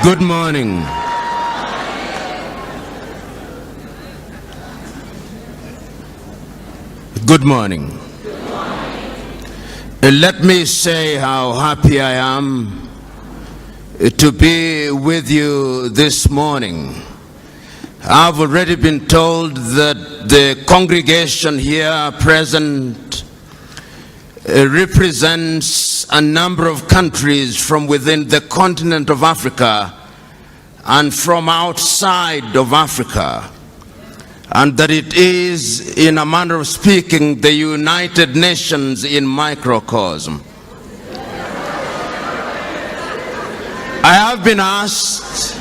Good morning. Good morning. Let me say how happy I am to be with you this morning. I've already been told that the congregation here present represents a number of countries from within the continent of Africa and from outside of Africa, and that it is, in a manner of speaking, the United Nations in microcosm. I have been asked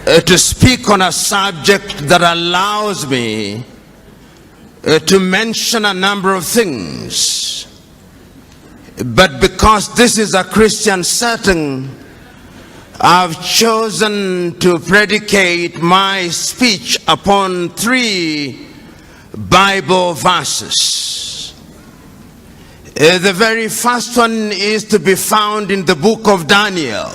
to speak on a subject that allows me to mention a number of things, but because this is a Christian setting, I've chosen to predicate my speech upon 3 Bible verses. The very first one is to be found in the book of Daniel.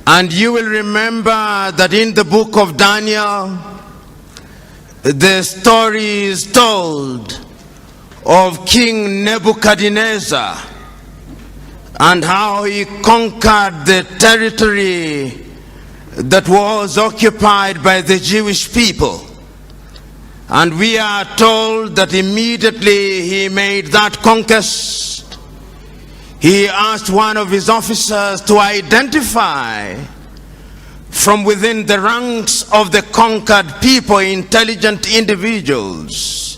And you will remember that in the book of Daniel, the story is told of King Nebuchadnezzar and how he conquered the territory that was occupied by the Jewish people. And we are told that immediately he made that conquest, he asked one of his officers to identify from within the ranks of the conquered people intelligent individuals.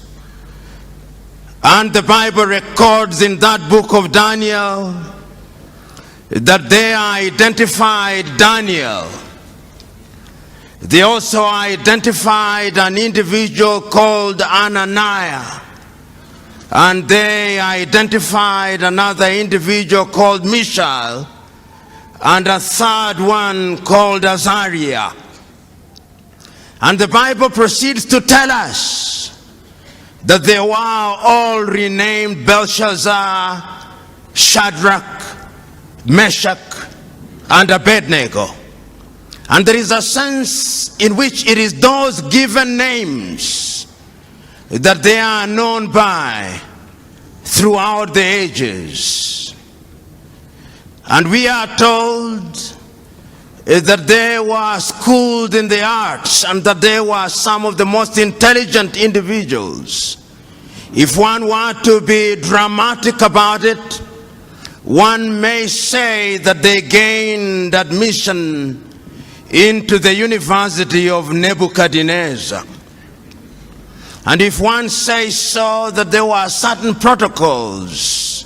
And the Bible records in that book of Daniel that they identified Daniel. They also identified an individual called Ananias, and they identified another individual called Mishael, and a third one called Azariah. And the Bible proceeds to tell us that they were all renamed Belshazzar, Shadrach, Meshach, and Abednego. And there is a sense in which it is those given names that they are known by throughout the ages. And we are told that they were schooled in the arts and that they were some of the most intelligent individuals. If one were to be dramatic about it, one may say that they gained admission into the University of Nebuchadnezzar. And if one says so, that there were certain protocols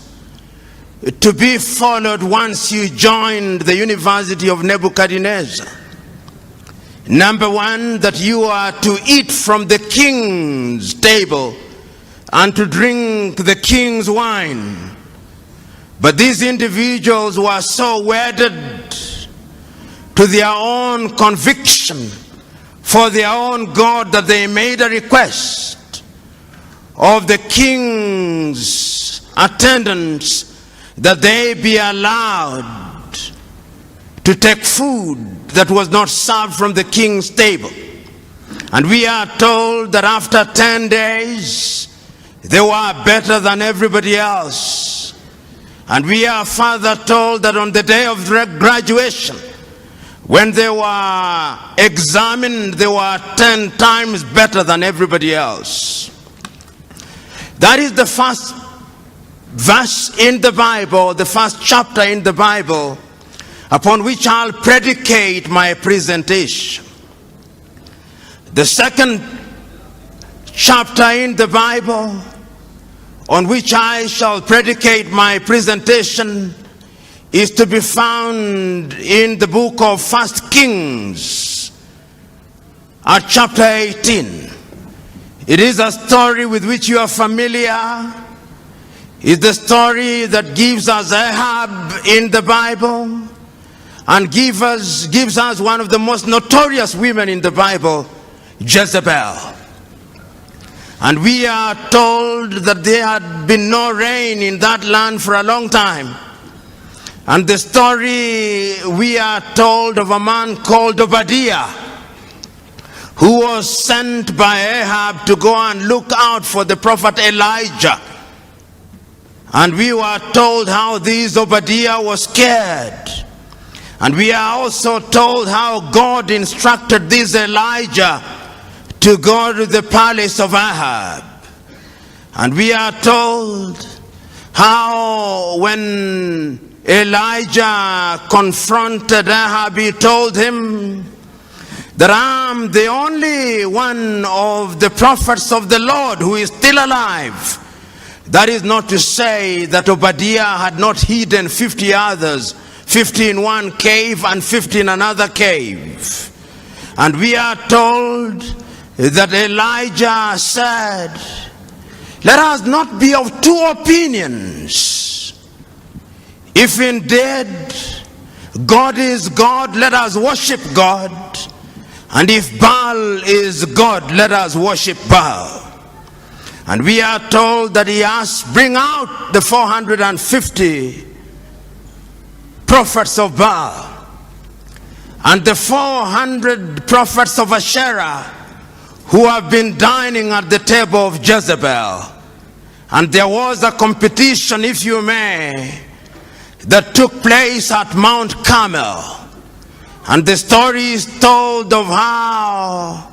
to be followed once you joined the University of Nebuchadnezzar. Number one, that you are to eat from the king's table and to drink the king's wine. But these individuals were so wedded to their own conviction for their own God that they made a request of the king's attendants that they be allowed to take food that was not served from the king's table. And we are told that after 10 days, they were better than everybody else. And we are further told that on the day of graduation, when they were examined, they were 10 times better than everybody else. That is the first verse in the Bible, the first chapter in the Bible, upon which I'll predicate my presentation. The second chapter in the Bible on which I shall predicate my presentation is to be found in the book of 1 Kings at chapter 18. It is a story with which you are familiar. It's the story that gives us Ahab in the Bible and gives us one of the most notorious women in the Bible, Jezebel. And we are told that there had been no rain in that land for a long time. And the story we are told of a man called Obadiah, who was sent by Ahab to go and look out for the prophet Elijah. And we were told how this Obadiah was scared. And we are also told how God instructed this Elijah to go to the palace of Ahab. And we are told how when Elijah confronted Ahab, he told him that I'm the only one of the prophets of the Lord who is still alive. That is not to say that Obadiah had not hidden 50 others, 50 in one cave and 50 in another cave. And we are told that Elijah said, let us not be of two opinions. If indeed God is God, let us worship God. And if Baal is God, let us worship Baal. And we are told that he asked, bring out the 450 prophets of Baal and the 400 prophets of Asherah who have been dining at the table of Jezebel. And there was a competition, if you may, that took place at Mount Carmel. And the story is told of how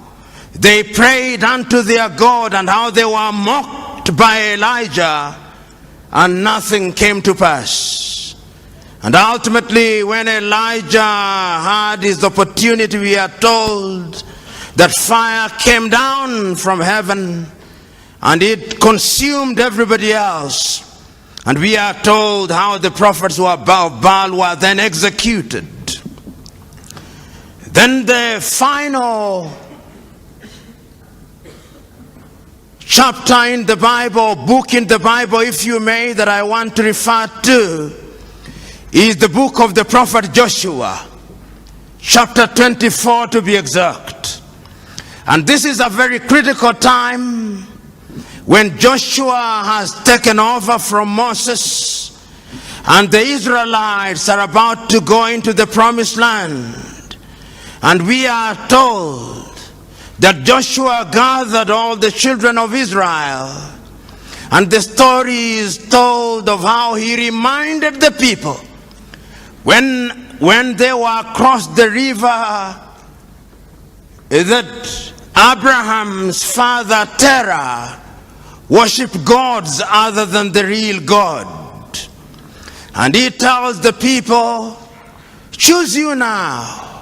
they prayed unto their God and how they were mocked by Elijah and nothing came to pass. And ultimately, when Elijah had his opportunity, we are told that fire came down from heaven and it consumed everybody else. And we are told how the prophets of Baal were then executed. Then the final chapter in the Bible, book in the Bible, if you may, that I want to refer to is the book of the prophet Joshua, chapter 24 to be exact. And this is a very critical time when Joshua has taken over from Moses and the Israelites are about to go into the promised land. And we are told that Joshua gathered all the children of Israel, and the story is told of how he reminded the people when they were across the river that Abraham's father Terah worshiped gods other than the real God. And he tells the people, choose you now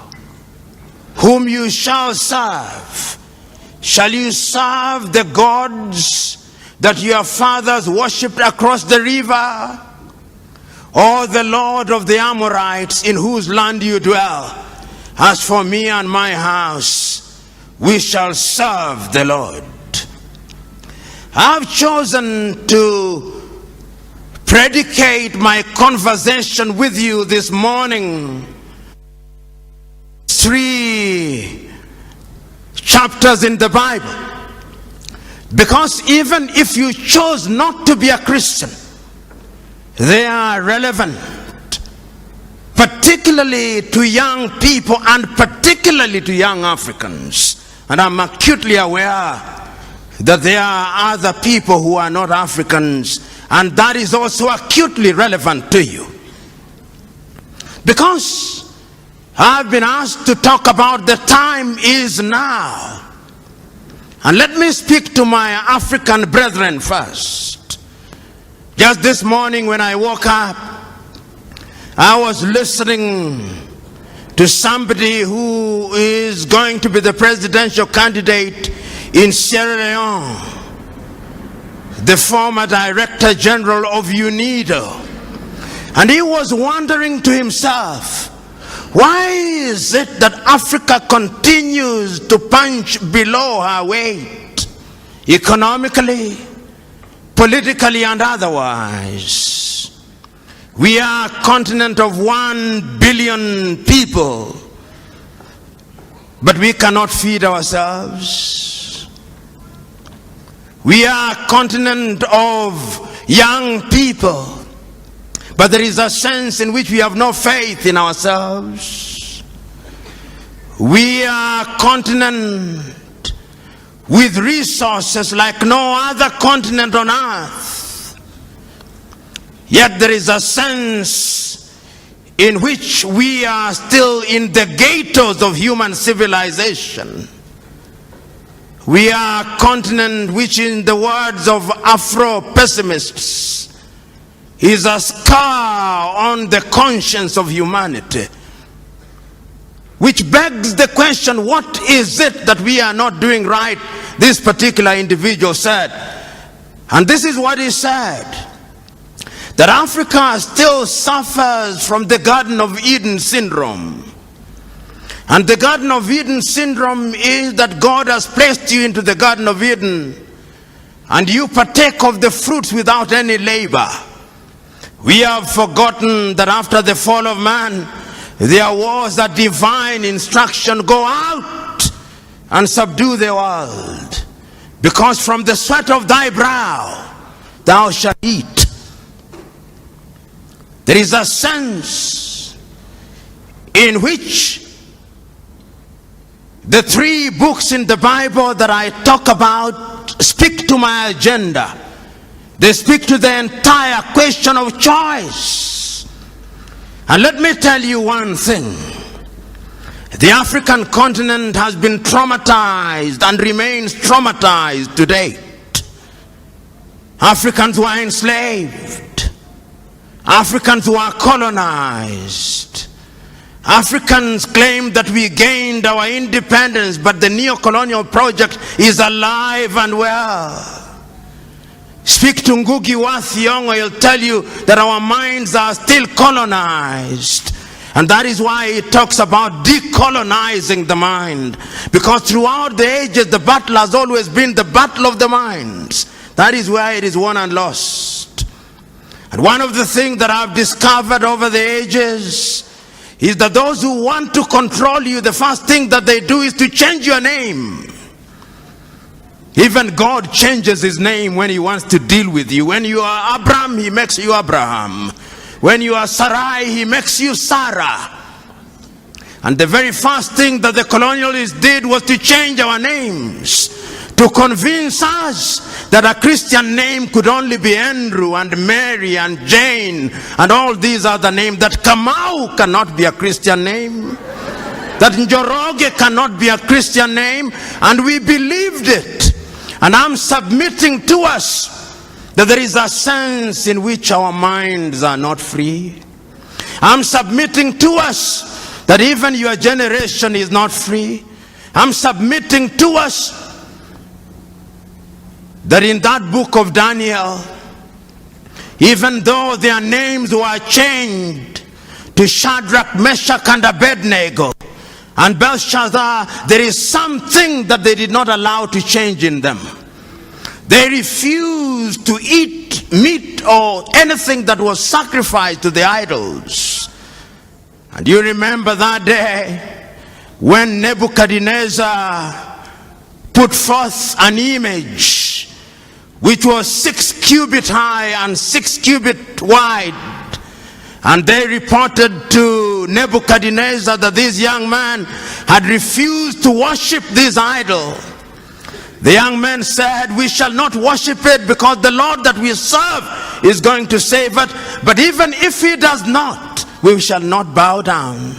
whom you shall serve. Shall you serve the gods that your fathers worshipped across the river, or the Lord of the Amorites in whose land you dwell? As for me and my house, we shall serve the Lord. I've chosen to predicate my conversation with you this morning 3 chapters in the Bible, because even if you chose not to be a Christian, they are relevant, particularly to young people and particularly to young Africans. And I'm acutely aware that there are other people who are not Africans, and that is also acutely relevant to you. Because I've been asked to talk about the time is now. And let me speak to my African brethren first. Just this morning when I woke up, I was listening to somebody who is going to be the presidential candidate in Sierra Leone, the former Director General of UNIDO. And he was wondering to himself, why is it that Africa continues to punch below her weight, economically, politically, and otherwise? We are a continent of 1 billion people, but we cannot feed ourselves. We are a continent of young people, But there is a sense in which we have no faith in ourselves. We are a continent with resources like no other continent on earth. Yet there is a sense in which we are still in the ghettos of human civilization. We are a continent which, in the words of Afro-pessimists, is a scar on the conscience of humanity. Which begs the question, what is it that we are not doing right? This particular individual said, and this is what he said, that Africa still suffers from the Garden of Eden syndrome. And the Garden of Eden syndrome is that God has placed you into the Garden of Eden and you partake of the fruits without any labor. We have forgotten that after the fall of man, there was a divine instruction: go out and subdue the world, because from the sweat of thy brow thou shalt eat. There is a sense in which the 3 books in the Bible that I talk about speak to my agenda. They speak to the entire question of choice. And let me tell you one thing. The African continent has been traumatized and remains traumatized to date. Africans were enslaved. Africans were colonized. Africans claim that we gained our independence, but the neo-colonial project is alive and well. Speak to Ngugi wa Thiong'o, he'll tell you that our minds are still colonized. And that is why he talks about decolonizing the mind. Because throughout the ages, the battle has always been the battle of the minds. That is where it is won and lost. And one of the things that I've discovered over the ages is that those who want to control you, the first thing that they do is to change your name. Even God changes his name when he wants to deal with you. When you are Abraham, he makes you Abraham. When you are Sarai, he makes you Sarah. And the very first thing that the colonialists did was to change our names, to convince us that a Christian name could only be Andrew and Mary and Jane and all these other names, that Kamau cannot be a Christian name, that Njoroge cannot be a Christian name, and we believed it. And I'm submitting to us that there is a sense in which our minds are not free. I'm submitting to us that even your generation is not free. I'm submitting to us that in that book of Daniel, even though their names were changed to Shadrach, Meshach, and Abednego, and Belshazzar, there is something that they did not allow to change in them. They refused to eat meat or anything that was sacrificed to the idols. And you remember that day when Nebuchadnezzar put forth an image which was 6 cubits high and 6 cubits wide. And they reported to Nebuchadnezzar that this young man had refused to worship this idol. The young man said, we shall not worship it because the Lord that we serve is going to save it. But even if he does not, we shall not bow down.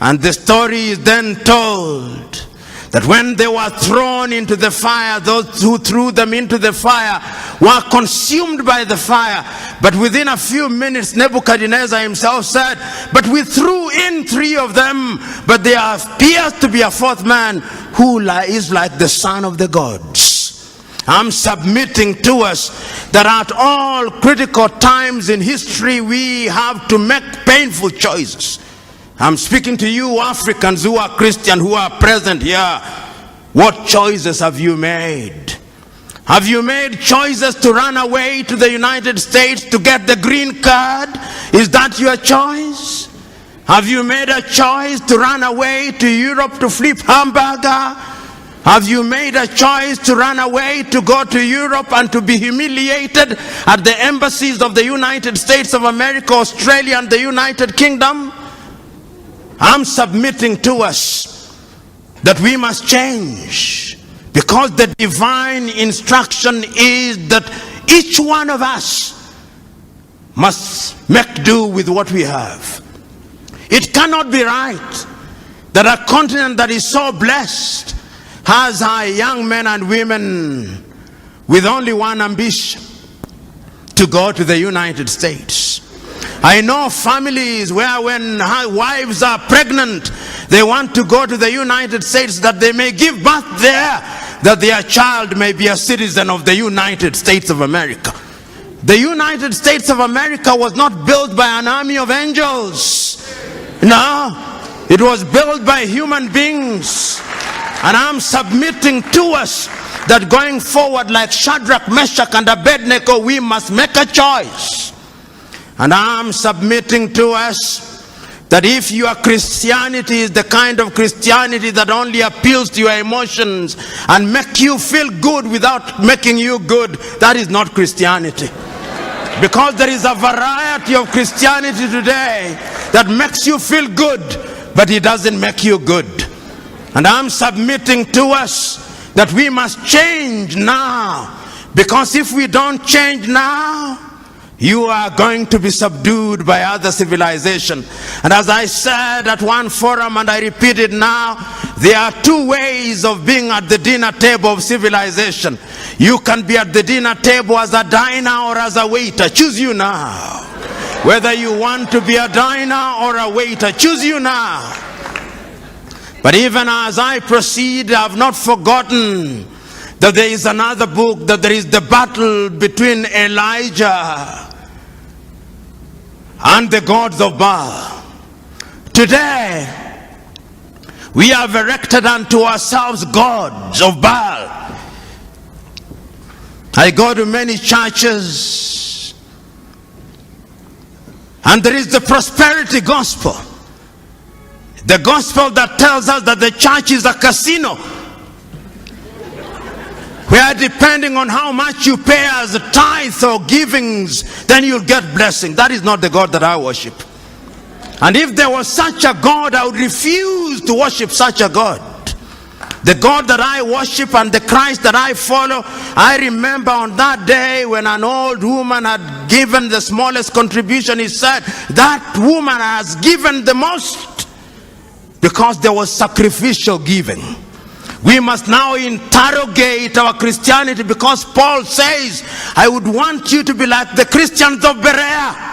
And the story is then told that when they were thrown into the fire, those who threw them into the fire were consumed by the fire. But within a few minutes, Nebuchadnezzar himself said, but we threw in 3 of them, but there appears to be a 4th man who is like the son of the gods. I'm submitting to us that at all critical times in history, we have to make painful choices. I'm speaking to you Africans who are Christian, who are present here. What choices have you made? Have you made choices to run away to the United States to get the green card? Is that your choice? Have you made a choice to run away to Europe to flip hamburger? Have you made a choice to run away, to go to Europe and to be humiliated at the embassies of the United States of America, Australia, and the United Kingdom? I'm submitting to us that we must change, because the divine instruction is that each one of us must make do with what we have. It cannot be right that a continent that is so blessed has our young men and women with only one ambition: to go to the United States. I know families where when wives are pregnant, they want to go to the United States that they may give birth there, that their child may be a citizen of the United States of America. The United States of America was not built by an army of angels. No, it was built by human beings. And I'm submitting to us that going forward, like Shadrach, Meshach, and Abednego, we must make a choice. And I'm submitting to us that if your Christianity is the kind of Christianity that only appeals to your emotions and make you feel good without making you good, that is not Christianity. Because there is a variety of Christianity today that makes you feel good, but it doesn't make you good. And I'm submitting to us that we must change now, because if we don't change now, you are going to be subdued by other civilization. And as I said at one forum, and I repeat it now, there are two ways of being at the dinner table of civilization. You can be at the dinner table as a diner or as a waiter. Choose you now. Whether you want to be a diner or a waiter, choose you now. But even as I proceed, I have not forgotten that there is another book, that there is the battle between Elijah and the gods of Baal. Today, we have erected unto ourselves gods of Baal. I go to many churches, and there is the prosperity gospel. The gospel that tells us that the church is a casino, where depending on how much you pay as a tithe or givings, then you'll get blessing. That is not the God that I worship. And if there was such a God, I would refuse to worship such a God. The God that I worship and the Christ that I follow, I remember on that day when an old woman had given the smallest contribution, he said, that woman has given the most, because there was sacrificial giving. We must now interrogate our Christianity, because Paul says, I would want you to be like the Christians of Berea.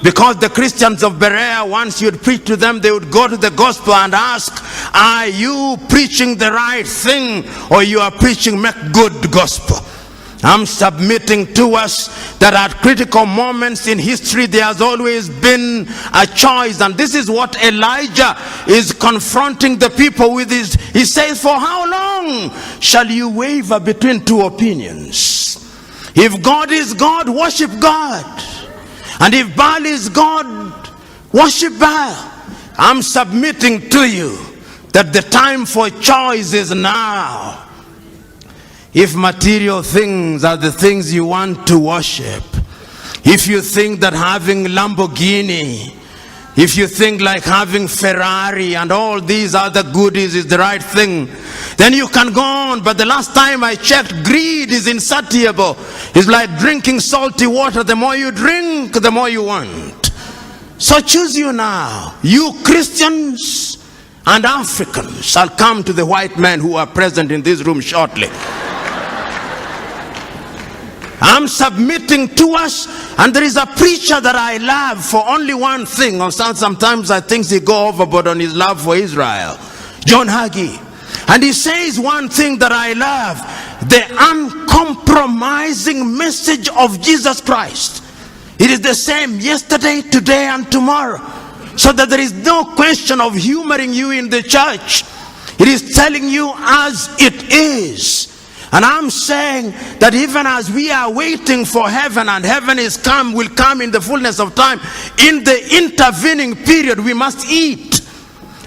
Because the Christians of Berea, once you'd preach to them, they would go to the gospel and ask, are you preaching the right thing, or you are preaching make good gospel? I'm submitting to us that at critical moments in history there has always been a choice, and this is what Elijah is confronting the people with. He says, for how long shall you waver between two opinions? If God is God, worship God, and if Baal is God, worship Baal. I'm submitting to you that the time for choice is now. If material things are the things you want to worship, if you think that having Lamborghini, if you think like having Ferrari and all these other goodies is the right thing, then you can go on. But the last time I checked, greed is insatiable. It's like drinking salty water. The more you drink, the more you want. So choose you now. You Christians and Africans shall come to the white men who are present in this room shortly. I'm submitting to us, and there is a preacher that I love for only one thing. Sometimes I think he go overboard on his love for Israel, John Hagee. And he says one thing that I love: the uncompromising message of Jesus Christ. It is the same yesterday, today, and tomorrow. So that there is no question of humoring you in the church. It is telling you as it is. And I'm saying that even as we are waiting for heaven, and heaven will come in the fullness of time, in the intervening period we must eat.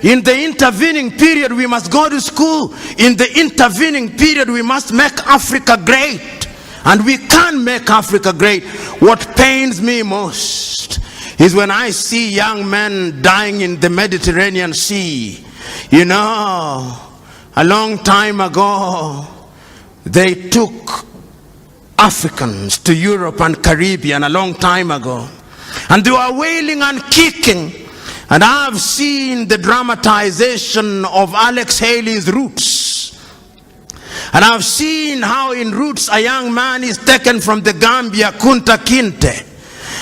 In the intervening period, we must go to school. In the intervening period, we must make Africa great. And we can make Africa great. What pains me most is when I see young men dying in the Mediterranean Sea. You know, a long time ago, they took Africans to Europe and Caribbean a long time ago. And they were wailing and kicking. And I've seen the dramatization of Alex Haley's Roots. And I've seen how in Roots a young man is taken from the Gambia, Kunta Kinte.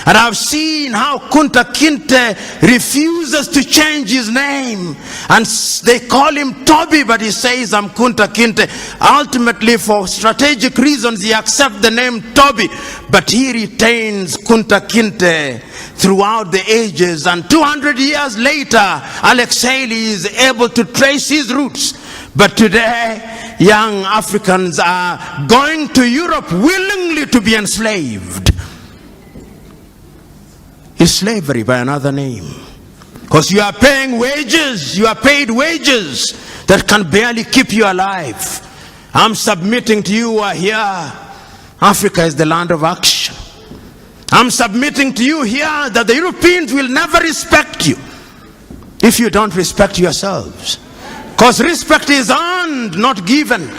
And I've seen how Kunta Kinte refuses to change his name. And they call him Toby, but he says, I'm Kunta Kinte. Ultimately, for strategic reasons, he accepts the name Toby. But he retains Kunta Kinte throughout the ages. And 200 years later, Alex Haley is able to trace his roots. But today, young Africans are going to Europe willingly to be enslaved. It's slavery by another name. Because you are paying wages, you are paid wages that can barely keep you alive. I'm submitting to you who are here. Africa is the land of action. I'm submitting to you here that the Europeans will never respect you if you don't respect yourselves. Because respect is earned, not given.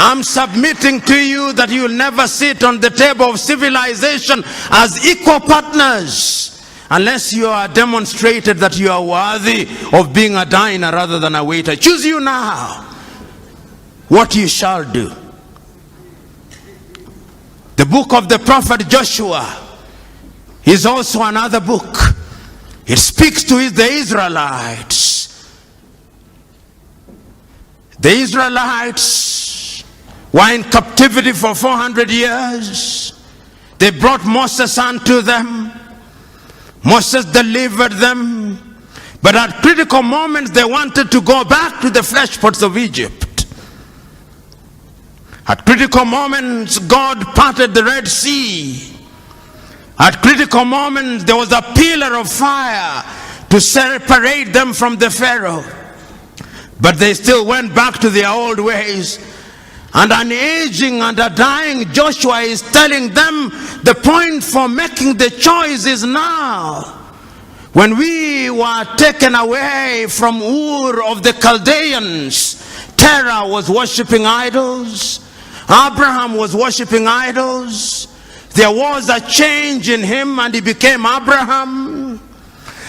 I'm submitting to you that you will never sit on the table of civilization as equal partners unless you are demonstrated that you are worthy of being a diner rather than a waiter. Choose you now what you shall do. The book of the prophet Joshua is also another book. It speaks to the Israelites. The Israelites were in captivity for 400 years. They brought Moses unto them. Moses delivered them. But at critical moments, they wanted to go back to the flesh pots of Egypt. At critical moments, God parted the Red Sea. At critical moments, there was a pillar of fire to separate them from the Pharaoh. But they still went back to their old ways. And an aging and a dying Joshua is telling them the point for making the choice is now. When we were taken away from Ur of the Chaldeans, Terah was worshipping idols. Abraham was worshipping idols. There was a change in him and he became Abraham.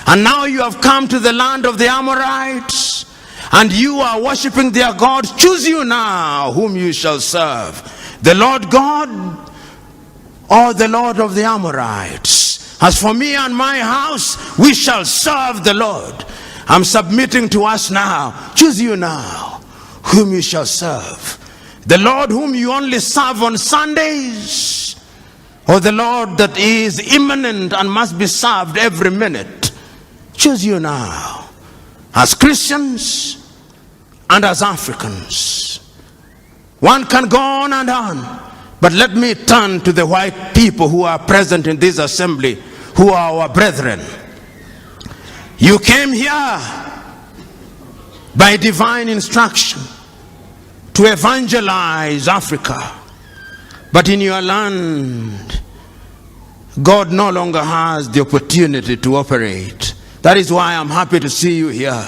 And now you have come to the land of the Amorites. And you are worshipping their gods. Choose you now whom you shall serve, the Lord God or the Lord of the Amorites. As for me and my house, we shall serve the Lord. I'm submitting to us now. Choose you now whom you shall serve, the Lord whom you only serve on Sundays, or the Lord that is immanent and must be served every minute. Choose you now. As Christians and as Africans, one can go on and on, but let me turn to the white people who are present in this assembly, who are our brethren. You came here by divine instruction to evangelize Africa, but in your land, God no longer has the opportunity to operate. That is why I'm happy to see you here.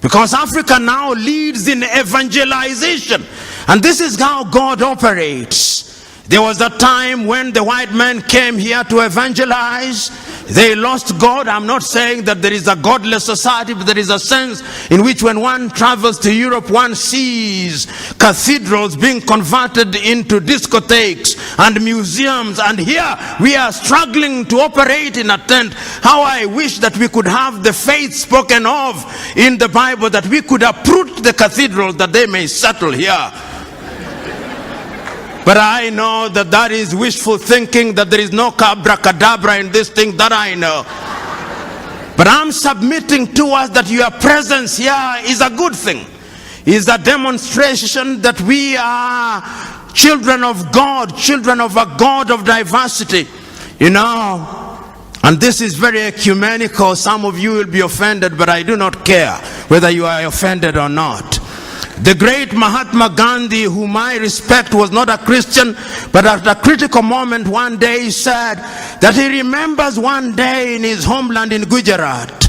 Because Africa now leads in evangelization. And this is how God operates. There was a time when the white men came here to evangelize. They lost God. I'm not saying that there is a godless society, but there is a sense in which when one travels to Europe, one sees cathedrals being converted into discotheques and museums. And here we are struggling to operate in a tent. How I wish that we could have the faith spoken of in the Bible, that we could uproot the cathedrals that they may settle here. But I know that that is wishful thinking, that there is no abracadabra in this thing, that I know. But I'm submitting to us that your presence here is a good thing. Is a demonstration that we are children of God, children of a God of diversity. You know, And this is very ecumenical. Some of you will be offended, but I do not care whether you are offended or not. The great Mahatma Gandhi, whom I respect, was not a Christian, but at a critical moment one day he said that he remembers one day in his homeland in Gujarat,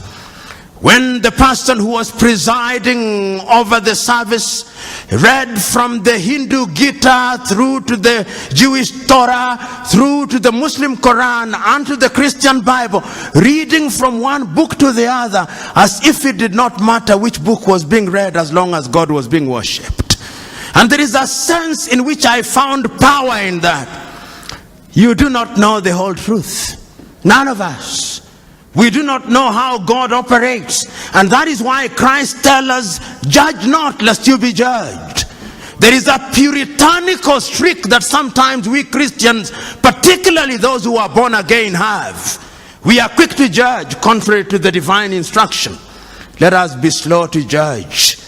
when the person who was presiding over the service read from the Hindu Gita through to the Jewish Torah, through to the Muslim Quran and to the Christian Bible, reading from one book to the other as if it did not matter which book was being read as long as God was being worshipped. And there is a sense in which I found power in that. You do not know the whole truth. None of us. We do not know how God operates. And that is why Christ tells us, judge not lest you be judged. There is a puritanical streak that sometimes we Christians, particularly those who are born again, have. We are quick to judge contrary to the divine instruction. Let us be slow to judge.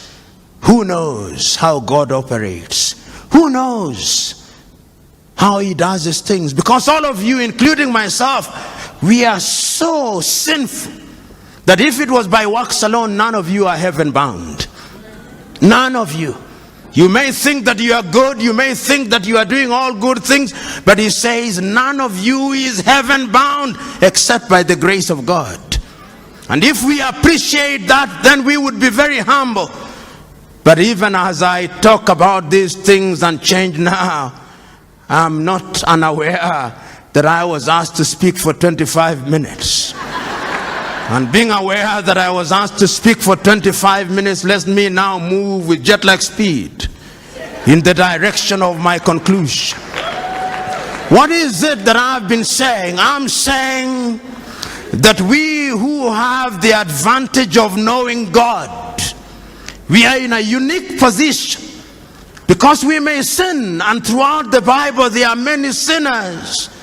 Who knows how God operates? Who knows how he does his things? Because all of you, including myself, we are so sinful that if it was by works alone, none of you are heaven bound. None of you. You may think that you are good, you may think that you are doing all good things, but he says none of you is heaven bound except by the grace of God. And if we appreciate that, then we would be very humble. But even as I talk about these things and change now, I'm not unaware that I was asked to speak for 25 minutes. And being aware that I was asked to speak for 25 minutes lets me now move with jet-lag speed in the direction of my conclusion. What is it that I've been saying? I'm saying that we who have the advantage of knowing God, we are in a unique position because we may sin, and throughout the Bible there are many sinners.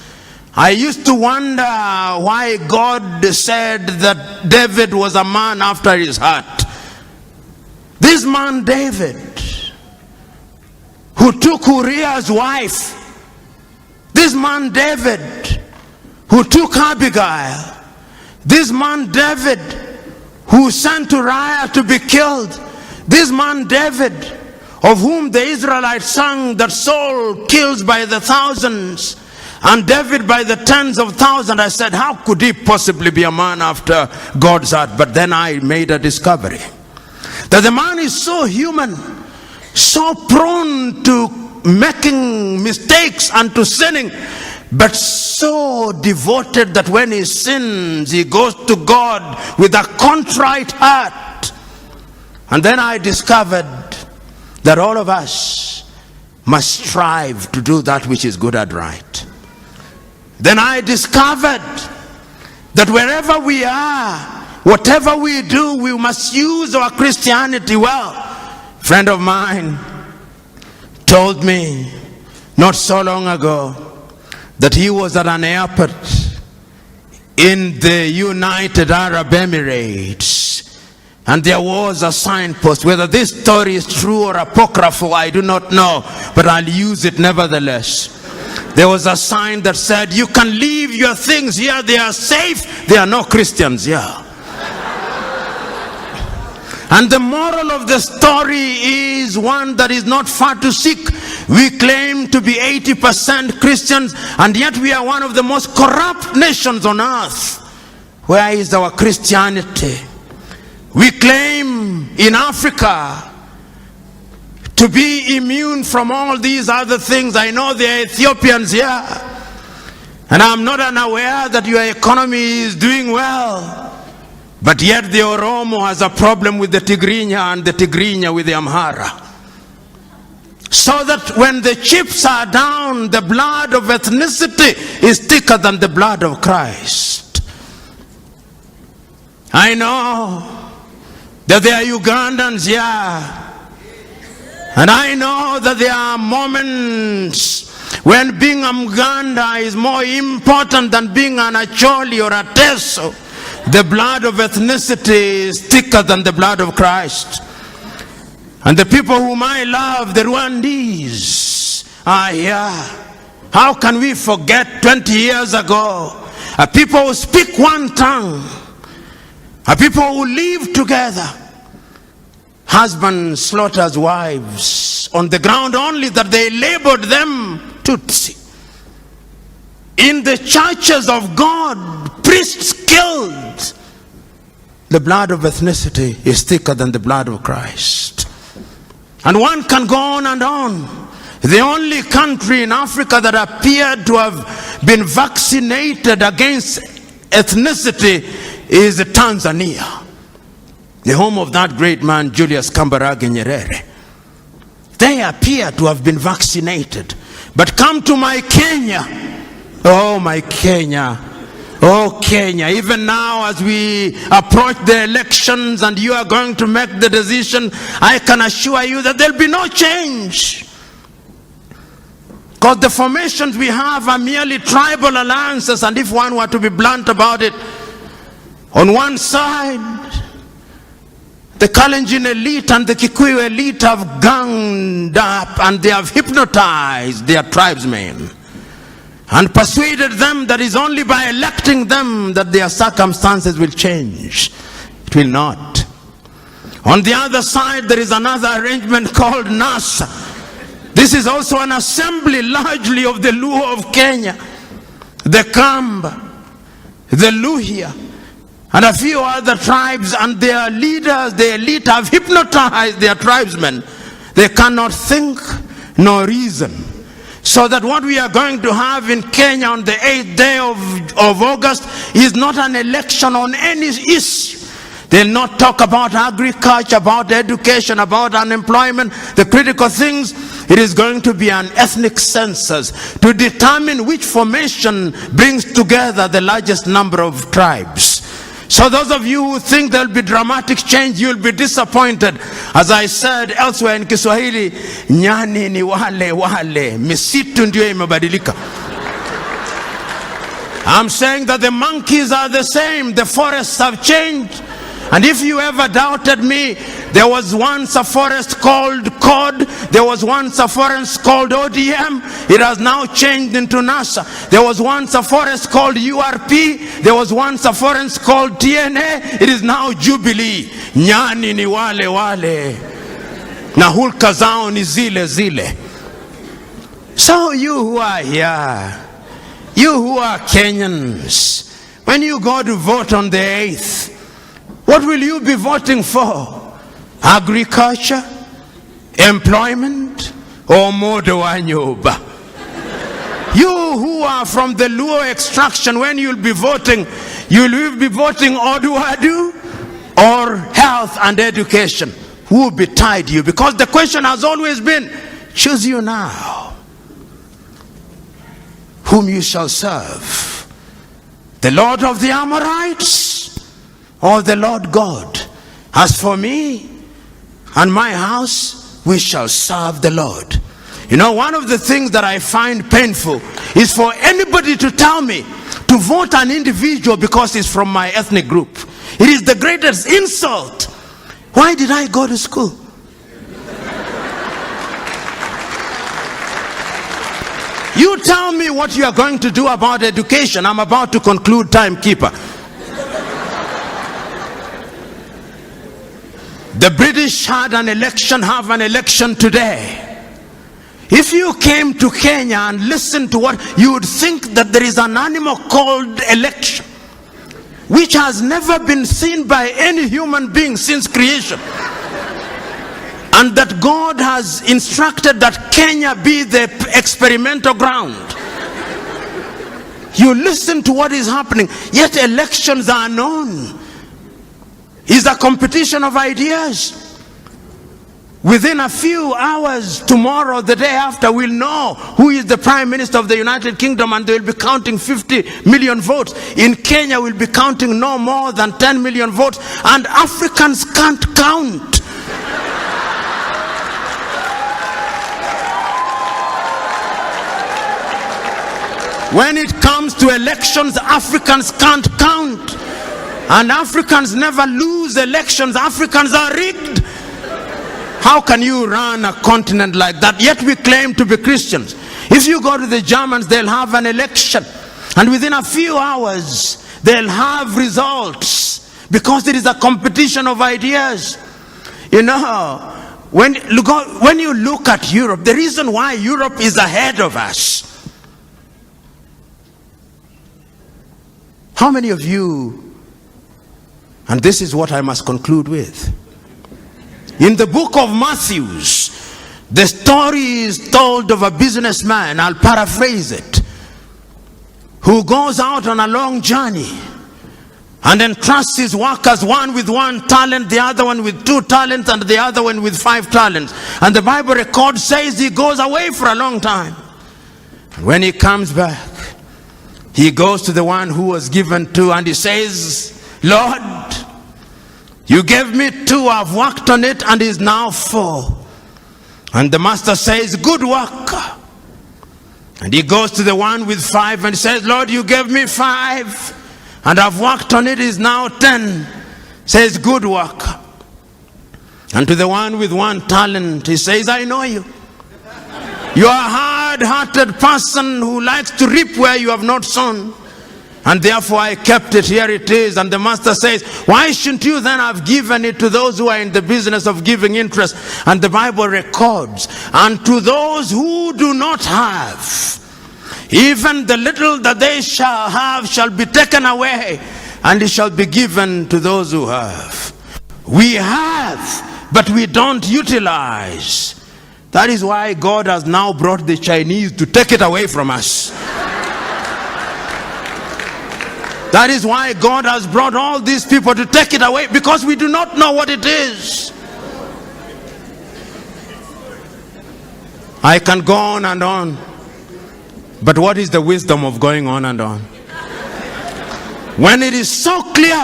I used to wonder why God said that David was a man after his heart. This man David, who took Uriah's wife, this man David, who took Abigail, this man David, who sent Uriah to be killed, this man David, of whom the Israelites sang that Saul kills by the thousands, and David by the tens of thousands. I said, how could he possibly be a man after God's heart? But then I made a discovery that the man is so human, so prone to making mistakes and to sinning, but so devoted that when he sins, he goes to God with a contrite heart. And then I discovered that all of us must strive to do that which is good and right. Then I discovered that wherever we are, whatever we do, we must use our Christianity well. A friend of mine told me not so long ago that he was at an airport in the United Arab Emirates, and there was a signpost. Whether this story is true or apocryphal, I do not know, but I'll use it nevertheless. There was a sign that said, you can leave your things here, they are safe, there are no Christians here. And the moral of the story is one that is not far to seek. We claim to be 80% Christians, and yet we are one of the most corrupt nations on earth. Where is our Christianity? We claim in Africa to be immune from all these other things. I know there are Ethiopians here, and I'm not unaware that your economy is doing well, but yet the Oromo has a problem with the Tigrinya, and the Tigrinya with the Amhara. So that when the chips are down, the blood of ethnicity is thicker than the blood of Christ. I know that there are Ugandans here, and I know that there are moments when being a Muganda is more important than being an Acholi or a Teso. The blood of ethnicity is thicker than the blood of Christ. And the people whom I love, the Rwandese, are here. How can we forget 20 years ago a people who speak one tongue, a people who live together. Husband slaughters wives on the ground only that they labored them Tutsi. In the churches of God, priests killed. The blood of ethnicity is thicker than the blood of Christ. And one can go on and on. The only country in Africa that appeared to have been vaccinated against ethnicity is Tanzania, the home of that great man Julius Kambarage Nyerere. They appear to have been vaccinated. But come to my Kenya. Oh, my Kenya. Oh, Kenya. Even now as we approach the elections and you are going to make the decision, I can assure you that there will be no change. Because the formations we have are merely tribal alliances, and if one were to be blunt about it, on one side, the Kalenjin elite and the Kikuyu elite have ganged up and they have hypnotized their tribesmen and persuaded them that it's only by electing them that their circumstances will change. It will not. On the other side, there is another arrangement called NASA. This is also an assembly largely of the Luo of Kenya, the Kamba, the Luhya, and a few other tribes, and their leaders, the elite, have hypnotized their tribesmen. They cannot think nor reason. So that what we are going to have in Kenya on the 8th day of August is not an election on any issue. They'll not talk about agriculture, about education, about unemployment, the critical things. It is going to be an ethnic census to determine which formation brings together the largest number of tribes. So those of you who think there will be dramatic change, you will be disappointed. As I said elsewhere in Kiswahili, nyani ni wale, misitu ndio imebadilika. I'm saying that the monkeys are the same, the forests have changed. And if you ever doubted me, there was once a forest called COD, there was once a forest called ODM, it has now changed into NASA. There was once a forest called URP, there was once a forest called TNA, it is now Jubilee. Nyani ni wale, na hulka zao ni zile. So you who are here, you who are Kenyans, when you go to vote on the 8th, what will you be voting for? Agriculture, employment, or modo wa nyoba? You who are from the Luo extraction, when you'll be voting, you will be voting Oduadu or health and education. Who will betide you? Because the question has always been, choose you now whom you shall serve, the Lord of the Amorites or the Lord God. As for me and my house, we shall serve the Lord. You know, one of the things that I find painful is for anybody to tell me to vote an individual because he's from my ethnic group. It is the greatest insult. Why did I go to school? You tell me what you are going to do about education. I'm about to conclude, timekeeper. The British had an election, have an election today. If you came to Kenya and listened to what, you would think that there is an animal called election, which has never been seen by any human being since creation. And that God has instructed that Kenya be the experimental ground. You listen to what is happening, yet elections are known. Is a competition of ideas. Within a few hours, tomorrow, the day after, we'll know who is the Prime Minister of the United Kingdom, and they'll be counting 50 million votes. In Kenya, we'll be counting no more than 10 million votes, and Africans can't count. When it comes to elections, Africans can't count. And Africans never lose elections. Africans are rigged. How can you run a continent like that? Yet we claim to be Christians. If you go to the Germans, they'll have an election. And within a few hours, they'll have results, because there is a competition of ideas. You know, when you look at Europe, the reason why Europe is ahead of us. How many of you, and this is what I must conclude with. In the book of Matthew, the story is told of a businessman, I'll paraphrase it, who goes out on a long journey and entrusts his workers, one with 1 talent, the other one with 2 talents, and the other one with 5 talents. And the Bible record says he goes away for a long time. When he comes back, he goes to the one who was given 2, and he says, Lord, you gave me 2, I've worked on it, and is now 4. And the master says, good work. And he goes to the one with 5 and says, Lord, you gave me 5, and I've worked on it, is now 10. Says, good work. And to the one with 1 talent, he says, I know you. You are a hard-hearted person who likes to reap where you have not sown. And therefore I kept it, here it is. And the master says, why shouldn't you then have given it to those who are in the business of giving interest? And the Bible records, and to those who do not have, even the little that they shall have shall be taken away, and it shall be given to those who have. We have, but we don't utilize. That is why God has now brought the Chinese to take it away from us. That is why God has brought all these people to take it away, because we do not know what it is. I can go on and on, but what is the wisdom of going on and on? When it is so clear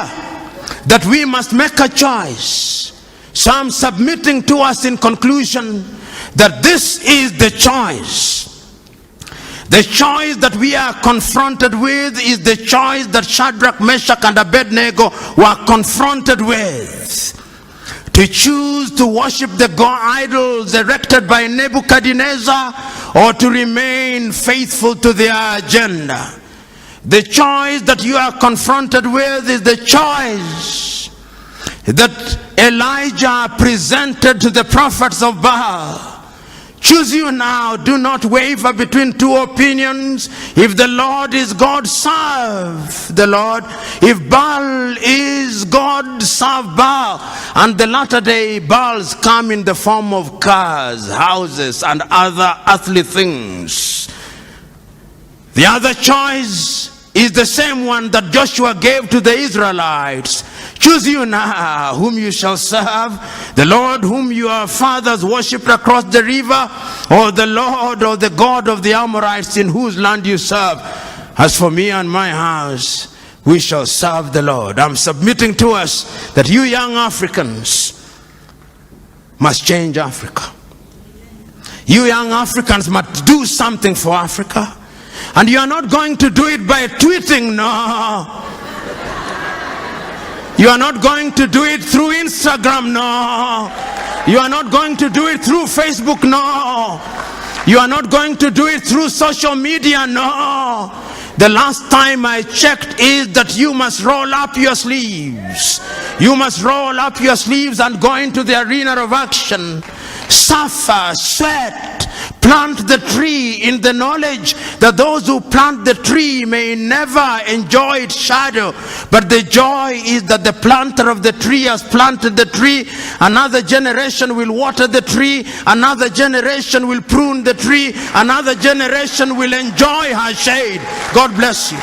that we must make a choice. So I'm submitting to us in conclusion that this is the choice. The choice that we are confronted with is the choice that Shadrach, Meshach, and Abednego were confronted with. To choose to worship the god idols erected by Nebuchadnezzar, or to remain faithful to their agenda. The choice that you are confronted with is the choice that Elijah presented to the prophets of Baal. Choose you now. Do not waver between 2 opinions. If the Lord is God, serve the Lord. If Baal is God, serve Baal. And the latter day Baals come in the form of cars, houses, and other earthly things. The other choice is the same one that Joshua gave to the Israelites. Choose you now whom you shall serve, the Lord whom your fathers worshipped across the river, or the Lord or the God of the Amorites in whose land you serve. As for me and my house, we shall serve the Lord. I'm submitting to us that you young Africans must change Africa. You young Africans must do something for Africa. And you are not going to do it by tweeting, no. You are not going to do it through Instagram, no. You are not going to do it through Facebook, no. You are not going to do it through social media, no. The last time I checked is that you must roll up your sleeves. You must roll up your sleeves and go into the arena of action. Suffer, sweat, plant the tree in the knowledge that those who plant the tree may never enjoy its shadow, but the joy is that the planter of the tree has planted the tree. Another generation will water the tree, another generation will prune the tree, another generation will enjoy her shade. God bless you.